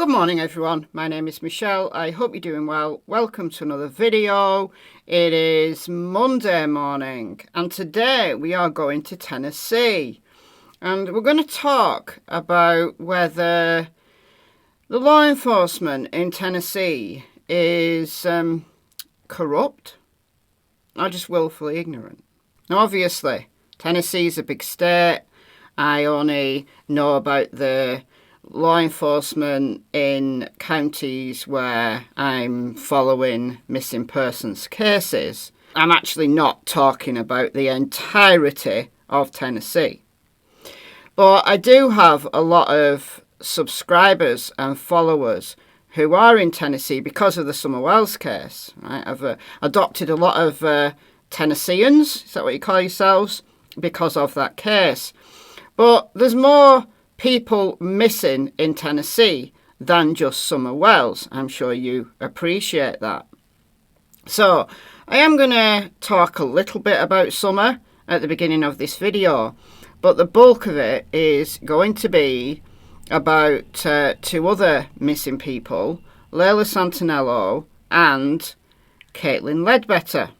Good morning everyone, my name is Michelle. I hope you're doing well. Welcome to another video. It is Monday morning and today we are going to Tennessee and we're going to talk about whether the law enforcement in Tennessee is corrupt or just willfully ignorant. Now obviously Tennessee is a big state. I only know about the law enforcement in counties where I'm following missing persons cases. I'm actually not talking about the entirety of Tennessee. But I do have a lot of subscribers and followers who are in Tennessee because of the Summer Wells case. Right? I've adopted a lot of Tennesseans, is that what you call yourselves, because of that case. But there's more people missing in Tennessee than just Summer Wells. I'm sure you appreciate that. So I am going to talk a little bit about Summer at the beginning of this video, but the bulk of it is going to be about two other missing people, Layla Santanello and Kaitlyn Ledbetter.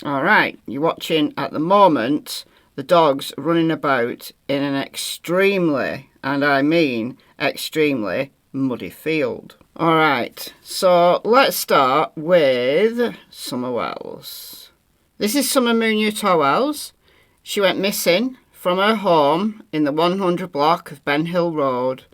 Alright, you're watching at the moment the dogs running about in an extremely, and I mean extremely, muddy field. Alright, so let's start with Summer Wells. This is Summer Munoz Wells. She went missing from her home in the 100 block of Ben Hill Road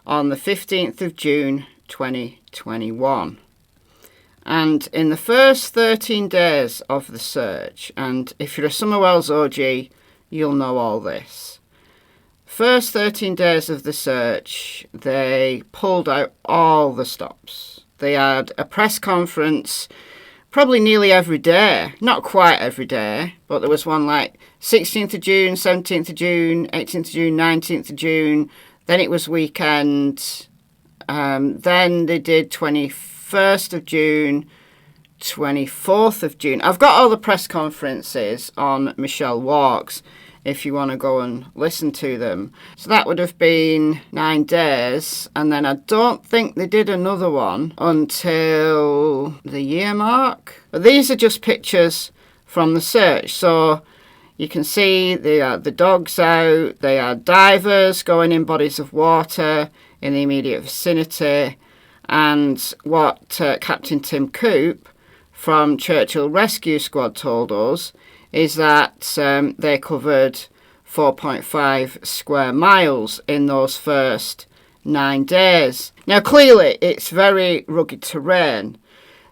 on the 15th of June 2021. And in the first 13 days of the search, and if you're a Summer Wells OG, you'll know all this. First 13 days of the search, they pulled out all the stops. They had a press conference probably nearly every day. Not quite every day, but there was one like 16th of June, 17th of June, 18th of June, 19th of June. Then it was weekend. Then they did 21st of June, 24th of June. I've got all the press conferences on Michelle Walks if you want to go and listen to them. So that would have been 9 days, and then I don't think they did another one until the year mark. But these are just pictures from the search. So you can see they had the dogs out, they had divers going in bodies of water in the immediate vicinity, and what Captain Tim Coop from Churchill Rescue Squad told us is that they covered 4.5 square miles in those first 9 days. Now clearly it's very rugged terrain.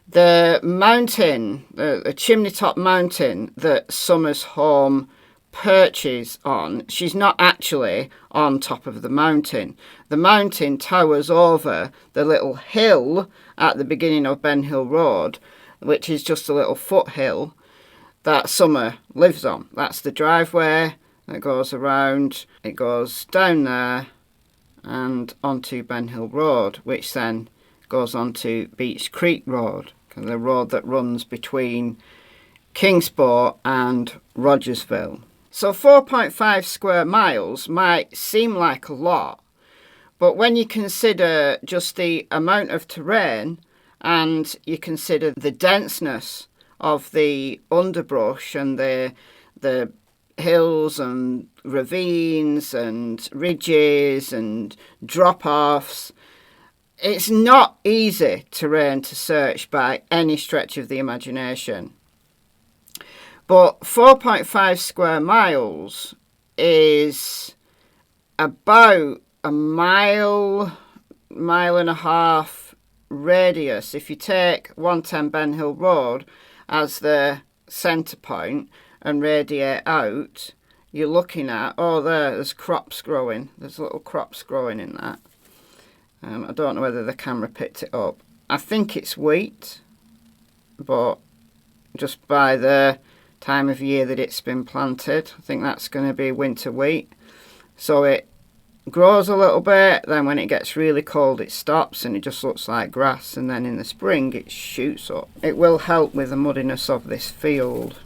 The mountain, the chimney top mountain that Summer's home perches on, she's not actually on top of the mountain. The mountain towers over the little hill at the beginning of Ben Hill Road, which is just a little foothill that Summer lives on. That's the driveway that goes around. It goes down there and onto Ben Hill Road, which then goes onto Beach Creek Road, the road that runs between Kingsport and Rogersville. So 4.5 square miles might seem like a lot, but when you consider just the amount of terrain and you consider the denseness of the underbrush and the hills and ravines and ridges and drop-offs, it's not easy terrain to search by any stretch of the imagination. But 4.5 square miles is about a mile and a half radius. If you take 110 Ben Hill Road as the centre point and radiate out, you're looking at, there's crops growing. There's little crops growing in that. I don't know whether the camera picked it up. I think it's wheat, but just by the time of year that it's been planted, I think that's going to be winter wheat. So it grows a little bit, then when it gets really cold it stops and it just looks like grass, and then in the spring it shoots up. It will help with the muddiness of this field.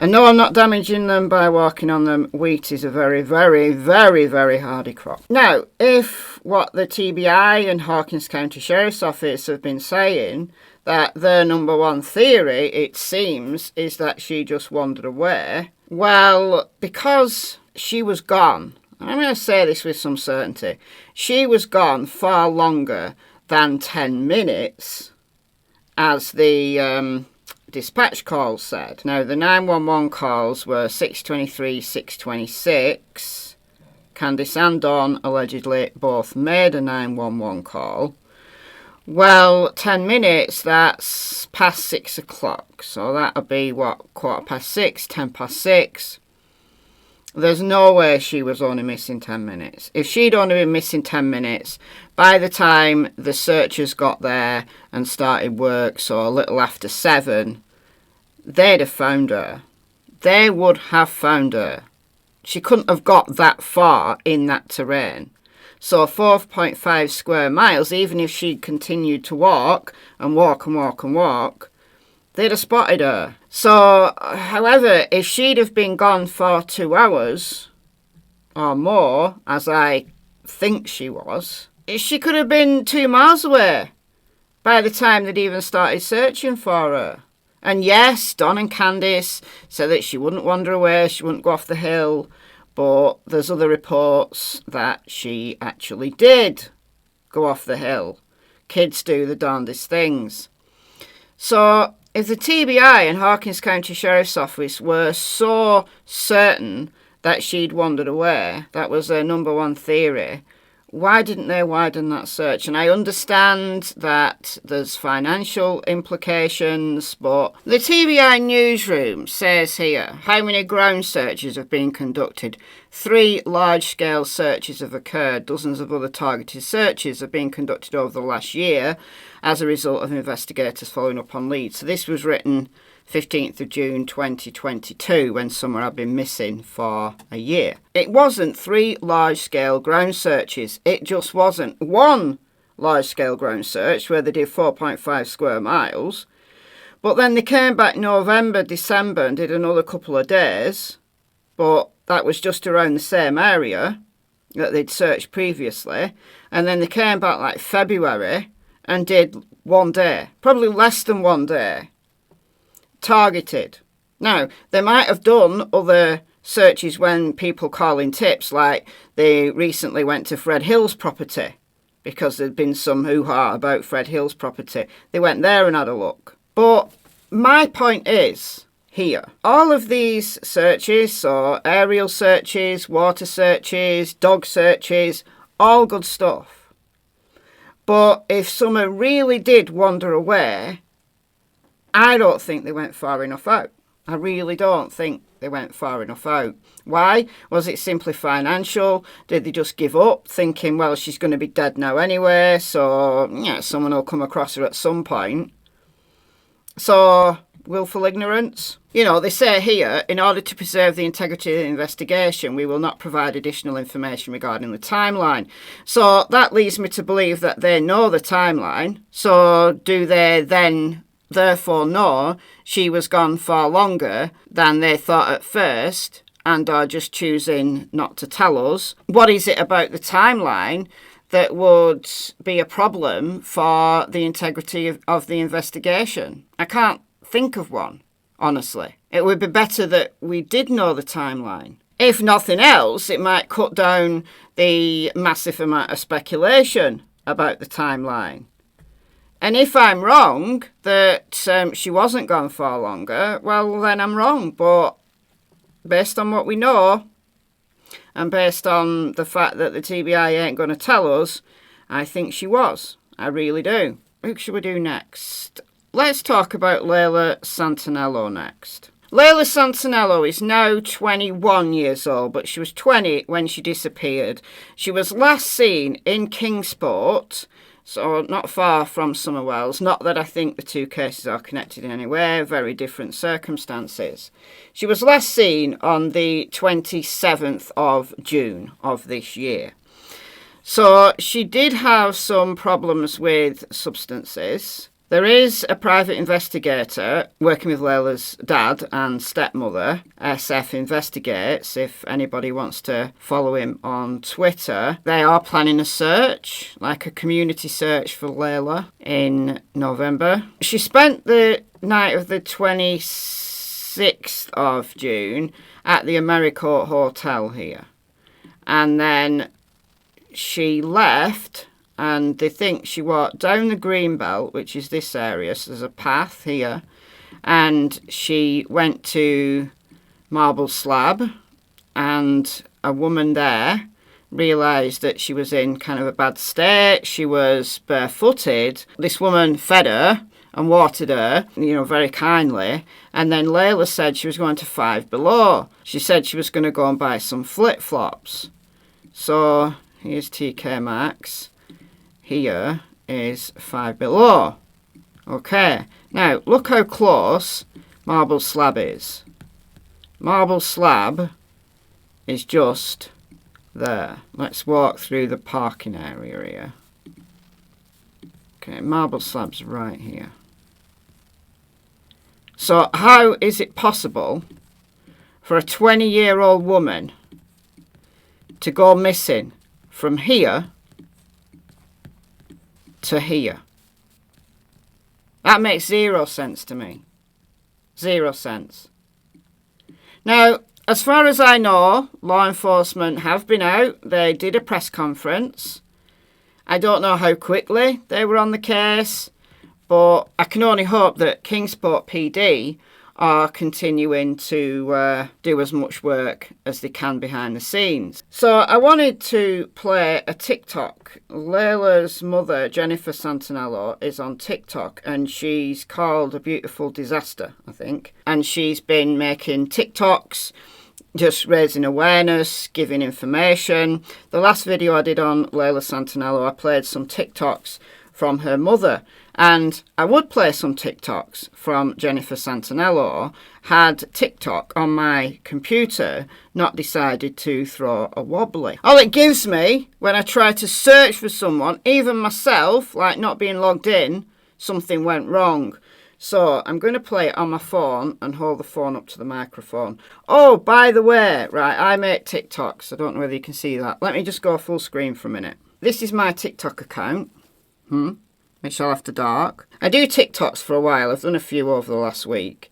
And no, I'm not damaging them by walking on them. Wheat is a very, very, very, very hardy crop. Now, if what the TBI and Hawkins County Sheriff's Office have been saying, that their number one theory, it seems, is that she just wandered away, well, because she was gone, and I'm going to say this with some certainty, she was gone far longer than 10 minutes, as the dispatch calls said. Now, the 911 calls were 6:23, 6:26. Candice and Dawn allegedly both made a 911 call. Well, 10 minutes, that's past 6 o'clock. So that'll be, what, 6:15, 6:10. There's no way she was only missing 10 minutes. If she'd only been missing 10 minutes, by the time the searchers got there and started work, so a little after 7, they'd have found her. They would have found her. She couldn't have got that far in that terrain. So 4.5 square miles, even if she'd continued to walk and walk and walk and walk, they'd have spotted her. So, however, if she'd have been gone for 2 hours or more, as I think she was, she could have been 2 miles away by the time they'd even started searching for her. And yes, Don and Candice said that she wouldn't wander away, she wouldn't go off the hill, but there's other reports that she actually did go off the hill. Kids do the darndest things. So if the TBI and Hawkins County Sheriff's Office were so certain that she'd wandered away, that was their number one theory, why didn't they widen that search? And I understand that there's financial implications, but the TBI Newsroom says here, how many ground searches have been conducted? 3 large-scale searches have occurred. Dozens of other targeted searches have been conducted over the last year as a result of investigators following up on leads. So this was written 15th of June 2022, when Summer had been missing for a year. It wasn't 3 large-scale ground searches. It just wasn't 1 large-scale ground search where they did 4.5 square miles. But then they came back November, December and did another couple of days. But that was just around the same area that they'd searched previously. And then they came back like February and did 1 day, probably less than 1 day. Targeted. Now, they might have done other searches when people call in tips, like they recently went to Fred Hill's property because there'd been some hoo-ha about Fred Hill's property. They went there and had a look. But my point is, here, all of these searches, so aerial searches, water searches, dog searches, all good stuff. But if Summer really did wander away, I don't think they went far enough out. I really don't think they went far enough out. Why? Was it simply financial? Did they just give up, thinking, well, she's going to be dead now anyway, so yeah, someone will come across her at some point? So, willful ignorance? You know, they say here, in order to preserve the integrity of the investigation, we will not provide additional information regarding the timeline. So that leads me to believe that they know the timeline. So do they then therefore know she was gone far longer than they thought at first and are just choosing not to tell us? What is it about the timeline that would be a problem for the integrity of the investigation? I can't think of one, honestly. It would be better that we did know the timeline. If nothing else, it might cut down the massive amount of speculation about the timeline. And if I'm wrong that she wasn't gone far longer, well, then I'm wrong. But based on what we know, and based on the fact that the TBI ain't going to tell us, I think she was. I really do. Who should we do next? Let's talk about Layla Santanello next. Layla Santanello is now 21 years old, but she was 20 when she disappeared. She was last seen in Kingsport, so not far from Somerwells. Not that I think the two cases are connected in any way, very different circumstances. She was last seen on the 27th of June of this year. So she did have some problems with substances. There is a private investigator working with Layla's dad and stepmother. SF Investigates, if anybody wants to follow him on Twitter. They are planning a search, like a community search for Layla in November. She spent the night of the 26th of June at the AmeriCourt Hotel here. And then she left, and they think she walked down the Greenbelt, which is this area, so there's a path here, and she went to Marble Slab, and a woman there realised that she was in kind of a bad state. She was barefooted. This woman fed her and watered her, you know, very kindly. And then Layla said she was going to Five Below. She said she was going to go and buy some flip-flops. So here's TK Maxx. Here is Five Below. Okay, now look how close Marble Slab is. Marble Slab is just there. Let's walk through the parking area here. Okay, Marble Slab's right here. So how is it possible for a 20-year-old woman to go missing from here to here? That makes 0 sense to me. 0 sense. Now, as far as I know, law enforcement have been out. They did a press conference. I don't know how quickly they were on the case, but I can only hope that Kingsport PD are continuing to do as much work as they can behind the scenes. So I wanted to play a TikTok. Layla's mother, Jennifer Santanello, is on TikTok, and she's called A Beautiful Disaster, I think. And she's been making TikToks, just raising awareness, giving information. The last video I did on Layla Santanello, I played some TikToks from her mother. And I would play some TikToks from Jennifer Santanello had TikTok on my computer not decided to throw a wobbly. All it gives me when I try to search for someone, even myself, like not being logged in, something went wrong. So I'm going to play it on my phone and hold the phone up to the microphone. Oh, by the way, right, I make TikToks. I don't know whether you can see that. Let me just go full screen for a minute. This is my TikTok account. MichelleAfterDark. I do TikToks for a while. I've done a few over the last week.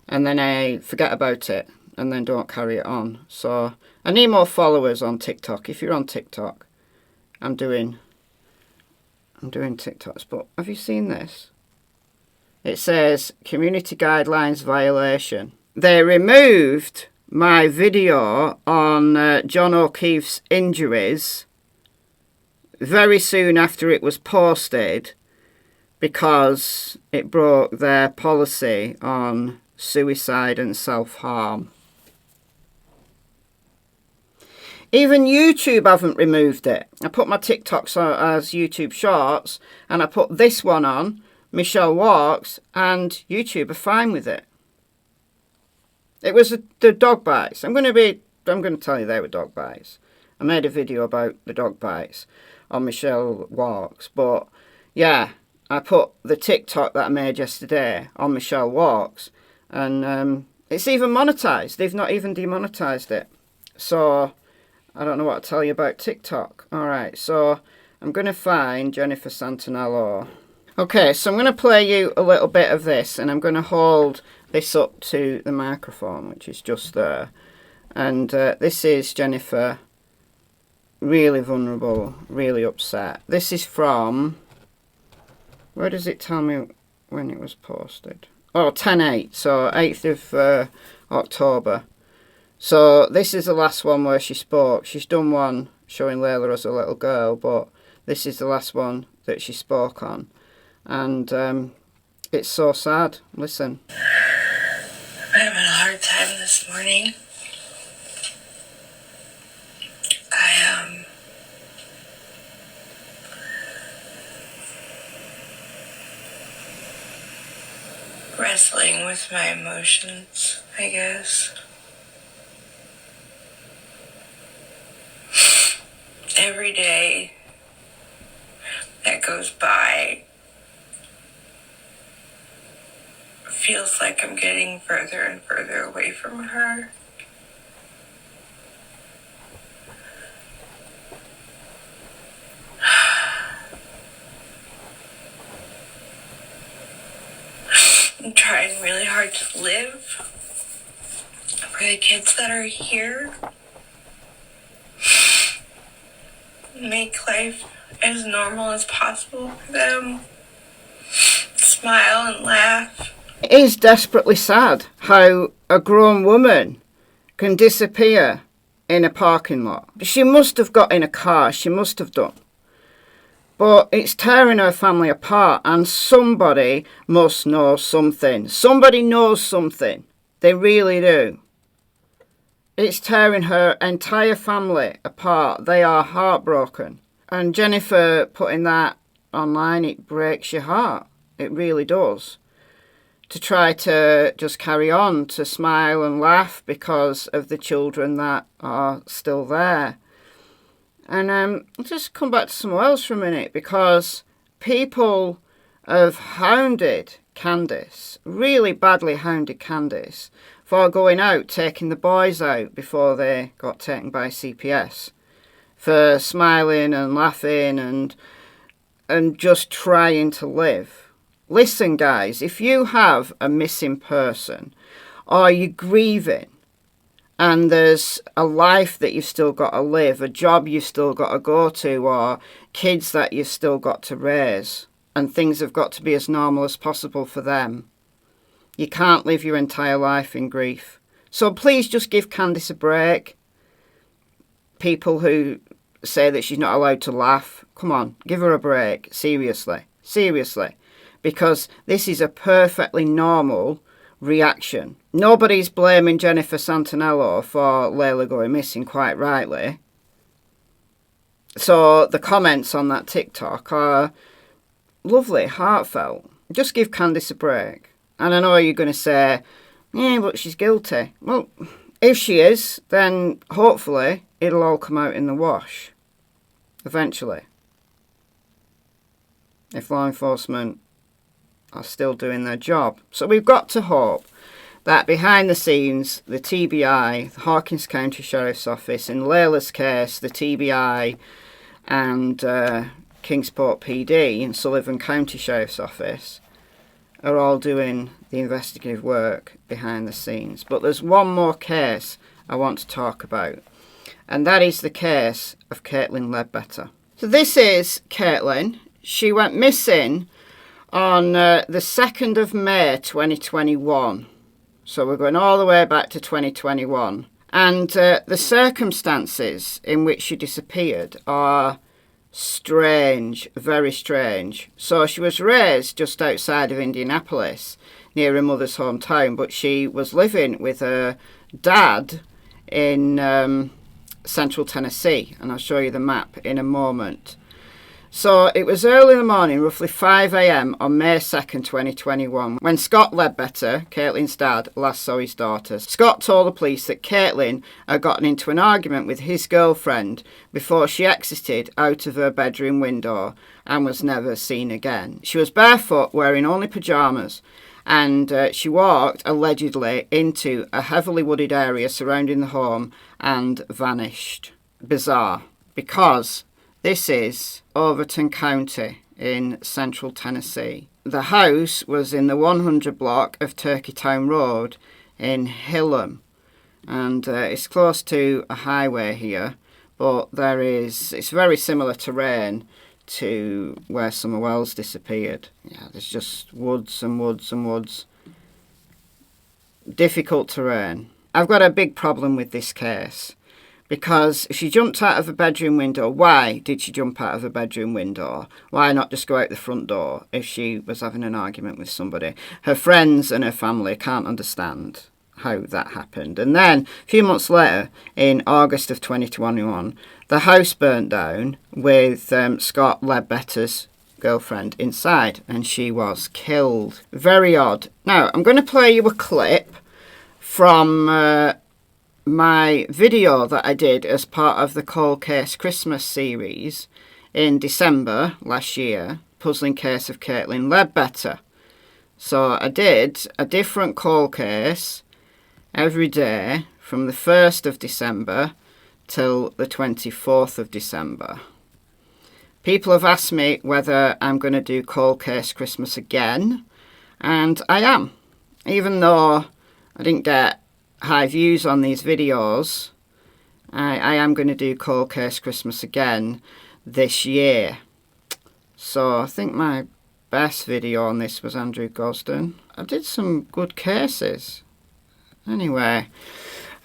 And then I forget about it. And then don't carry it on. So I need more followers on TikTok. If you're on TikTok, I'm doing TikToks. But have you seen this? It says community guidelines violation. They removed my video on John O'Keefe's injuries very soon after it was posted, because it broke their policy on suicide and self-harm. Even YouTube haven't removed it. I put my TikToks as YouTube Shorts, and I put this one on, Michelle Walks, and YouTube are fine with it. It was the dog bites. I'm going to tell you they were dog bites. I made a video about the dog bites on Michelle Walks, but yeah, I put the TikTok that I made yesterday on Michelle Walks, and it's even monetized. They've not even demonetized it. So I don't know what to tell you about TikTok. Alright, so I'm going to find Jennifer Santanello. Okay, so I'm going to play you a little bit of this, and I'm going to hold this up to the microphone, which is just there. And this is Jennifer, really vulnerable, really upset. This is from, where does it tell me when it was posted? Oh, 10/8, so 8th of October. So this is the last one where she spoke. She's done one showing Layla as a little girl, but this is the last one that she spoke on. And it's so sad. Listen. I'm having a hard time this morning. I wrestling with my emotions, I guess. Every day that goes by, feels like I'm getting further and further away from her. I'm trying really hard to live for the kids that are here. Make life as normal as possible for them. Smile and laugh. It is desperately sad how a grown woman can disappear in a parking lot. She must have got in a car, she must have done. But it's tearing her family apart, and somebody must know something. Somebody knows something. They really do. It's tearing her entire family apart. They are heartbroken. And Jennifer putting that online, it breaks your heart. It really does. To try to just carry on, to smile and laugh because of the children that are still there. And I'll just come back to somewhere else for a minute, because people have hounded Candice, really badly hounded Candice, for going out, taking the boys out before they got taken by CPS, for smiling and laughing and just trying to live. Listen, guys, if you have a missing person or you're grieving and there's a life that you've still got to live, a job you've still got to go to, or kids that you've still got to raise, and things have got to be as normal as possible for them, you can't live your entire life in grief. So please just give Candice a break. People who say that she's not allowed to laugh, come on, give her a break. Seriously. Seriously. Because this is a perfectly normal reaction. Nobody's blaming Jennifer Santanello for Layla going missing, quite rightly. So the comments on that TikTok are lovely, heartfelt. Just give Candice a break. And I know you're going to say, yeah, but she's guilty. Well, if she is, then hopefully it'll all come out in the wash. Eventually. If law enforcement are still doing their job. So we've got to hope that behind the scenes, the TBI, the Hawkins County Sheriff's Office, in Layla's case, the TBI and Kingsport PD and Sullivan County Sheriff's Office are all doing the investigative work behind the scenes. But there's one more case I want to talk about, and that is the case of Caitlyn Ledbetter. So this is Caitlyn. She went missing on the 2nd of May 2021. So we're going all the way back to 2021. And the circumstances in which she disappeared are strange, very strange. So she was raised just outside of Indianapolis, near her mother's hometown, but she was living with her dad in central Tennessee, and I'll show you the map in a moment. So it was early in the morning, roughly 5 a.m. on May 2nd, 2021, when Scott Ledbetter, Caitlyn's dad, last saw his daughter. Scott told the police that Caitlyn had gotten into an argument with his girlfriend before she exited out of her bedroom window and was never seen again. She was barefoot, wearing only pyjamas, and she walked allegedly into a heavily wooded area surrounding the home and vanished. Bizarre, because this is Overton County in central Tennessee. The house was in the 100 block of Turkeytown Road in Hillam, and it's close to a highway here, but it's very similar terrain to where Summer Wells disappeared. Yeah, there's just woods and woods and woods. Difficult terrain. I've got a big problem with this case, because she jumped out of a bedroom window. Why did she jump out of a bedroom window? Why not just go out the front door if she was having an argument with somebody? Her friends and her family can't understand how that happened. And then, a few months later, in August of 2021, the house burnt down with Scott Ledbetter's girlfriend inside, and she was killed. Very odd. Now, I'm going to play you a clip from my video that I did as part of the Cold Case Christmas series in December last year, Puzzling Case of Caitlyn Ledbetter. So I did a different cold case every day from the 1st of December till the 24th of December. People have asked me whether I'm going to do cold case Christmas again, and I am. Even though I didn't get high views on these videos, I am going to do cold case Christmas again this year. So I think my best video on this was Andrew Gosden. I did some good cases. Anyway,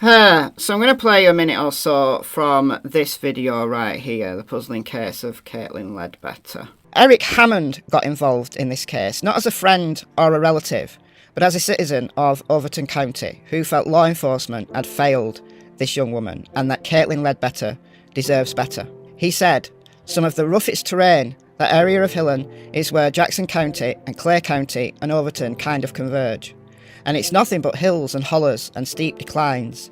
so I'm going to play a minute or so from this video right here, the puzzling case of Caitlyn Ledbetter. Eric Hammond got involved in this case, not as a friend or a relative, but as a citizen of Overton County who felt law enforcement had failed this young woman and that Caitlyn Ledbetter deserves better. He said, "Some of the roughest terrain, that area of Hillen, is where Jackson County and Clare County and Overton kind of converge. And it's nothing but hills and hollers and steep declines.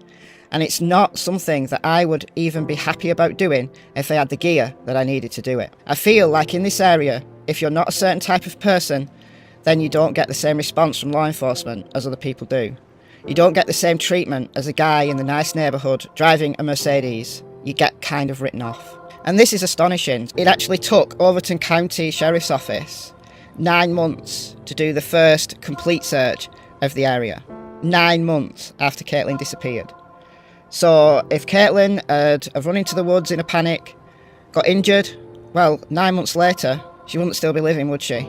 And it's not something that I would even be happy about doing if I had the gear that I needed to do it. I feel like in this area, if you're not a certain type of person, then you don't get the same response from law enforcement as other people do. You don't get the same treatment as a guy in the nice neighbourhood driving a Mercedes. You get kind of written off." And this is astonishing. It actually took Overton County Sheriff's Office 9 months to do the first complete search of the area. 9 months after Caitlyn disappeared. So if Caitlyn had run into the woods in a panic, got injured, well, 9 months later, she wouldn't still be living, would she?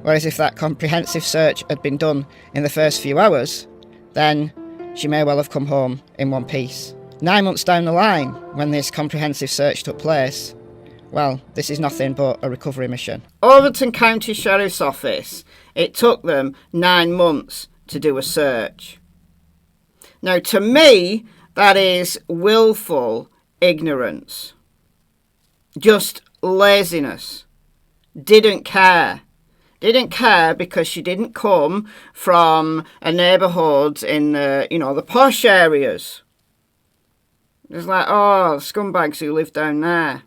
Whereas if that comprehensive search had been done in the first few hours, then she may well have come home in one piece. 9 months down the line, when this comprehensive search took place, well, this is nothing but a recovery mission. Overton County Sheriff's Office, it took them 9 months to do a search. Now, to me, that is willful ignorance. Just laziness. Didn't care. Didn't care because she didn't come from a neighbourhood in the posh areas. It's like, oh, scumbags who live down there.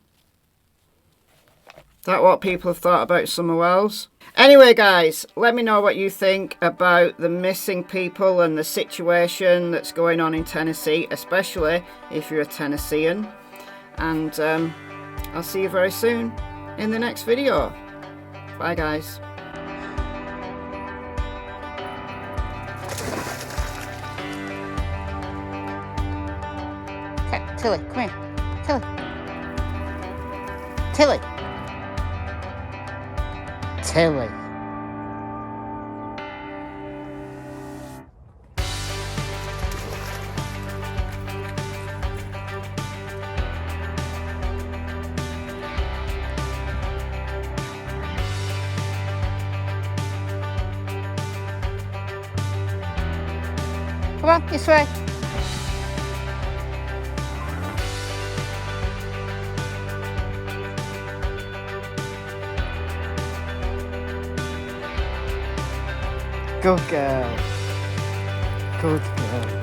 Is that what people have thought about Summer Wells? Anyway, guys, let me know what you think about the missing people and the situation that's going on in Tennessee, especially if you're a Tennessean. And I'll see you very soon in the next video. Bye, guys. Tilly, come here. Tilly. Tilly. Tilly. Come on, this way. Good girl. Good girl.